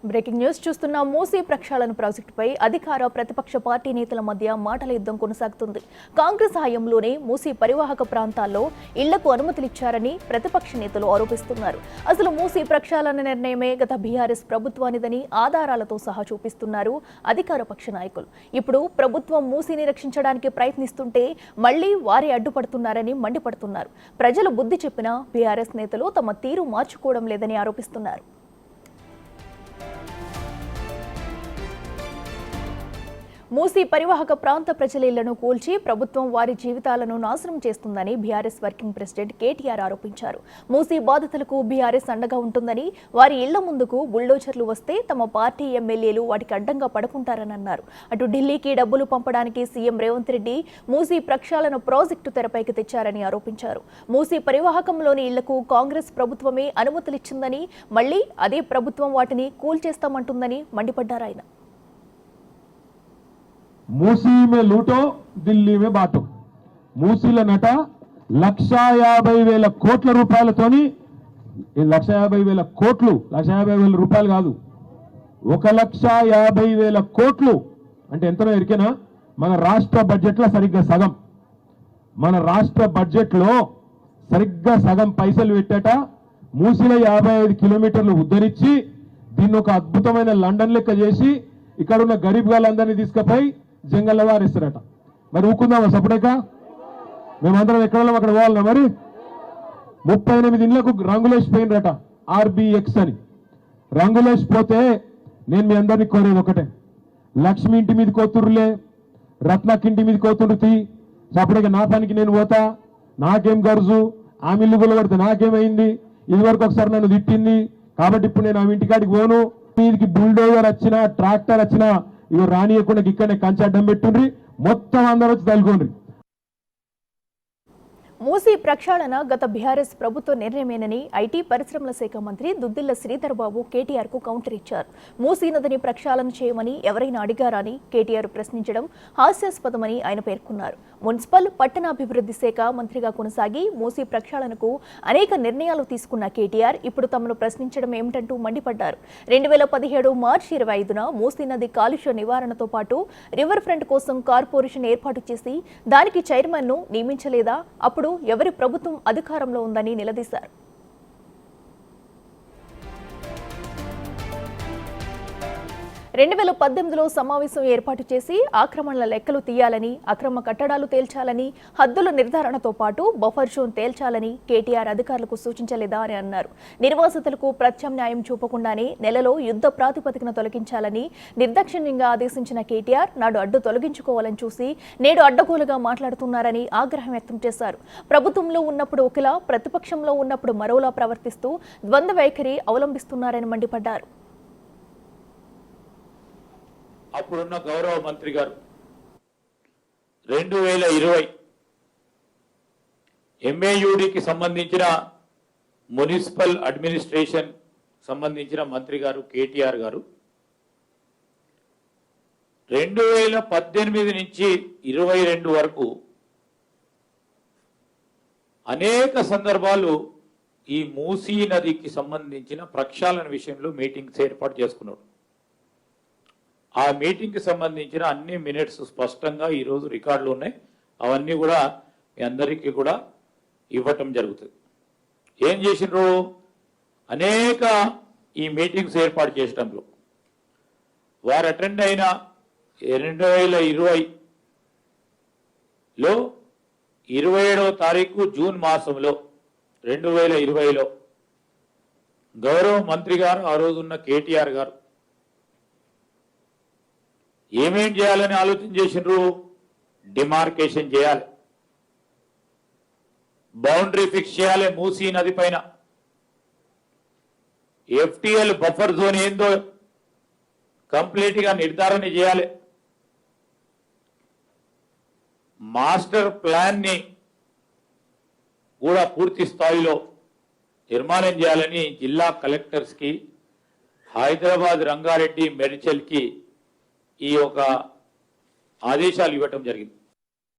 Breaking news చూస్తున్న మూసీ ప్రక్షాళన ప్రాజెక్టుపై అధికార ప్రతిపక్ష పార్టీ నేతల మధ్య మాటల యుద్ధం కొనసాగుతుంది. కాంగ్రెస్ హయాంలోనే మూసీ పరివాహక ప్రాంతాల్లో ఇళ్లకు అనుమతులిచ్చారని ప్రతిపక్ష నేతలు ఆరోపిస్తున్నారు. అసలు మూసీ ప్రక్షాళన నిర్ణయమే గత బీఆర్ఎస్ ప్రభుత్వానిదని ఆధారాలతో సహా చూపిస్తున్నారు అధికార పక్ష నాయకులు. ఇప్పుడు ప్రభుత్వం మూసీని రక్షించడానికి ప్రయత్నిస్తుంటే మళ్లీ వారే అడ్డుపడుతున్నారని మండిపడుతున్నారు. ప్రజలు బుద్ధి చెప్పినా బీఆర్ఎస్ నేతలు తమ తీరు మార్చుకోవడం లేదని ఆరోపిస్తున్నారు. మూసీ పరివాహక ప్రాంత ప్రజల ఇళ్లను కూల్చి ప్రభుత్వం వారి జీవితాలను నాశనం చేస్తుందని బీఆర్ఎస్ వర్కింగ్ ప్రెసిడెంట్ కేటీఆర్ ఆరోపించారు. మూసీ బాధితులకు బీఆర్ఎస్ అండగా ఉంటుందని, వారి ఇళ్ల ముందుకు బుల్డోజర్లు వస్తే తమ పార్టీ ఎమ్మెల్యేలు వాటికి అడ్డంగా పడుకుంటారని అన్నారు. అటు ఢిల్లీకి డబ్బులు పంపడానికి సీఎం రేవంత్ రెడ్డి మూసీ ప్రక్షాళన ప్రాజెక్టు తెరపైకి తెచ్చారని ఆరోపించారు. మూసీ పరివాహకంలోని ఇళ్లకు కాంగ్రెస్ ప్రభుత్వమే అనుమతులిచ్చిందని, మళ్లీ అదే ప్రభుత్వం వాటిని కూల్చేస్తామంటుందని మండిపడ్డారు ఆయన. मूसी में लूटो दिल्ली में बाटो. మూసీల నట 1,50,000 కోట్ల రూపాయలతోని 1,50,000 కోట్లు 1,50,000 రూపాయలు కాదు 1,50,000 కోట్లు అంటే ఎంతనో ఎరికేనా? మన రాష్ట్ర బడ్జెట్ లో సరిగ్గా సగం. మన రాష్ట్ర బడ్జెట్ లో సరిగ్గా సగం పైసలు పెట్టట మూసీలో 55 కిలోమీటర్లు ఉద్ధరించి దీన్ని ఒక అద్భుతమైన లండన్ లెక్క చేసి ఇక్కడ ఉన్న గరీబ్ గాళ్ళందరినీ తీసుకుపోయి జంగల్లో వారిస్తారట. మరి ఊకుందామా సపరేక? మేమందరం ఎక్కడ అక్కడ పోవాలన్నా? మరి 38 ఇండ్లకు రంగులేసిపోయినరట ఆర్బిఎక్స్ అని. రంగులేసిపోతే నేను మీ అందరినీ కోరేది ఒకటే, లక్ష్మి ఇంటి మీద కోతురులే, రత్నకి ఇంటి మీద కోతురుతి సపరేక నా పనికి నేను పోతా, నాకేం గరుజు, ఆమె ఇల్లు గుల్లబడితే నాకేమైంది, ఇదివరకు ఒకసారి నన్ను తిట్టింది కాబట్టి ఇప్పుడు నేను ఆమె ఇంటికాడికి పోను, మీదికి బుల్డోజర్ వచ్చినా ట్రాక్టర్ వచ్చినా ఇవి రానియకుండా ఇక్కడనే కంచె అడ్డం పెట్టుండ్రి, మొత్తం అందరూ వచ్చి తలుకోండి. మూసీ ప్రక్షాళన గత బీఆర్ఎస్ ప్రభుత్వ నిర్ణయమేనని ఐటీ పరిశ్రమల శాఖ మంత్రి దుద్దిళ్ల శ్రీధర్ బాబు కేటీఆర్ కు కౌంటర్ ఇచ్చారు. మూసీ నదిని ప్రక్షాళన చేయమని ఎవరైనా అడిగారని కేటీఆర్ ప్రశ్నించడం హాస్యాస్పదమని ఆయన పేర్కొన్నారు. మున్సిపల్ పట్టణాభివృద్ధి శాఖ మంత్రిగా కొనసాగి మూసీ ప్రక్షాళనకు అనేక నిర్ణయాలు తీసుకున్న కేటీఆర్ ఇప్పుడు తమను ప్రశ్నించడం ఏమిటంటూ మండిపడ్డారు. 2017 మార్చి 25న మూసీ నది కాలుష్య నివారణతో పాటు రివర్ ఫ్రంట్ కోసం కార్పొరేషన్ ఏర్పాటు చేసి దానికి చైర్మన్ ను నియమించలేదా? అప్పుడు ఎవరి ప్రభుత్వం అధికారంలో ఉందని నిలదీశారు. 2018లో సమావేశం ఏర్పాటు చేసి ఆక్రమణల లెక్కలు తీయాలని, అక్రమ కట్టడాలు తేల్చాలని, హద్దుల నిర్ధారణతో పాటు బఫర్ జోన్ తేల్చాలని కేటీఆర్ అధికారులకు సూచించలేదా అని అన్నారు. నిర్వాసితులకు ప్రత్యామ్నాయం చూపకుండానే నెలలో యుద్ధ ప్రాతిపదికన తొలగించాలని నిర్దాక్షిణ్యంగా ఆదేశించిన కేటీఆర్ నాడు అడ్డు తొలగించుకోవాలని చూసి నేడు అడ్డగోలుగా మాట్లాడుతున్నారని ఆగ్రహం వ్యక్తం చేశారు. ప్రభుత్వంలో ఉన్నప్పుడు ఒకలా, ప్రతిపక్షంలో ఉన్నప్పుడు మరోలా ప్రవర్తిస్తూ ద్వంద్వ వైఖరి అవలంబిస్తున్నారని మండిపడ్డారు. అప్పుడున్న గౌరవ మంత్రి గారు 2020 ఎంఏయుడికి సంబంధించిన మున్సిపల్ అడ్మినిస్ట్రేషన్ సంబంధించిన మంత్రి గారు కేటీఆర్ గారు 2018 నుంచి 22 వరకు అనేక సందర్భాలు ఈ మూసీ నదికి సంబంధించిన ప్రక్షాళన విషయంలో మీటింగ్స్ ఏర్పాటు చేసుకున్నారు. ఆ మీటింగ్కి సంబంధించిన అన్ని మినిట్స్ స్పష్టంగా ఈరోజు రికార్డులు ఉన్నాయి. అవన్నీ కూడా మీ అందరికీ కూడా ఇవ్వటం జరుగుతుంది. ఏం చేసినారు? అనేక ఈ మీటింగ్స్ ఏర్పాటు చేయడంలో వారు అటెండ్ అయిన 2020లో 27వ తారీఖు జూన్ మాసంలో 2020లో గౌరవ మంత్రి గారు, ఆ రోజున్న కేటీఆర్ గారు ఏమేం చేయాలని ఆలోచన చేసినారు? డిమార్కేషన్ చేయాలి, బౌండరీ ఫిక్స్ చేయాలి, మూసీ నది పైన ఎఫ్టీఎల్ బఫర్ జోన్ ఏందో కంప్లీట్ గా నిర్ధారణ చేయాలి, మాస్టర్ ప్లాన్ ని కూడా పూర్తి స్థాయిలో నిర్మాణం చేయాలని జిల్లా కలెక్టర్స్ కి, హైదరాబాద్, రంగారెడ్డి, మేడ్చల్ కి ఈ యొక్క ఆదేశాలు ఇవ్వటం జరిగింది.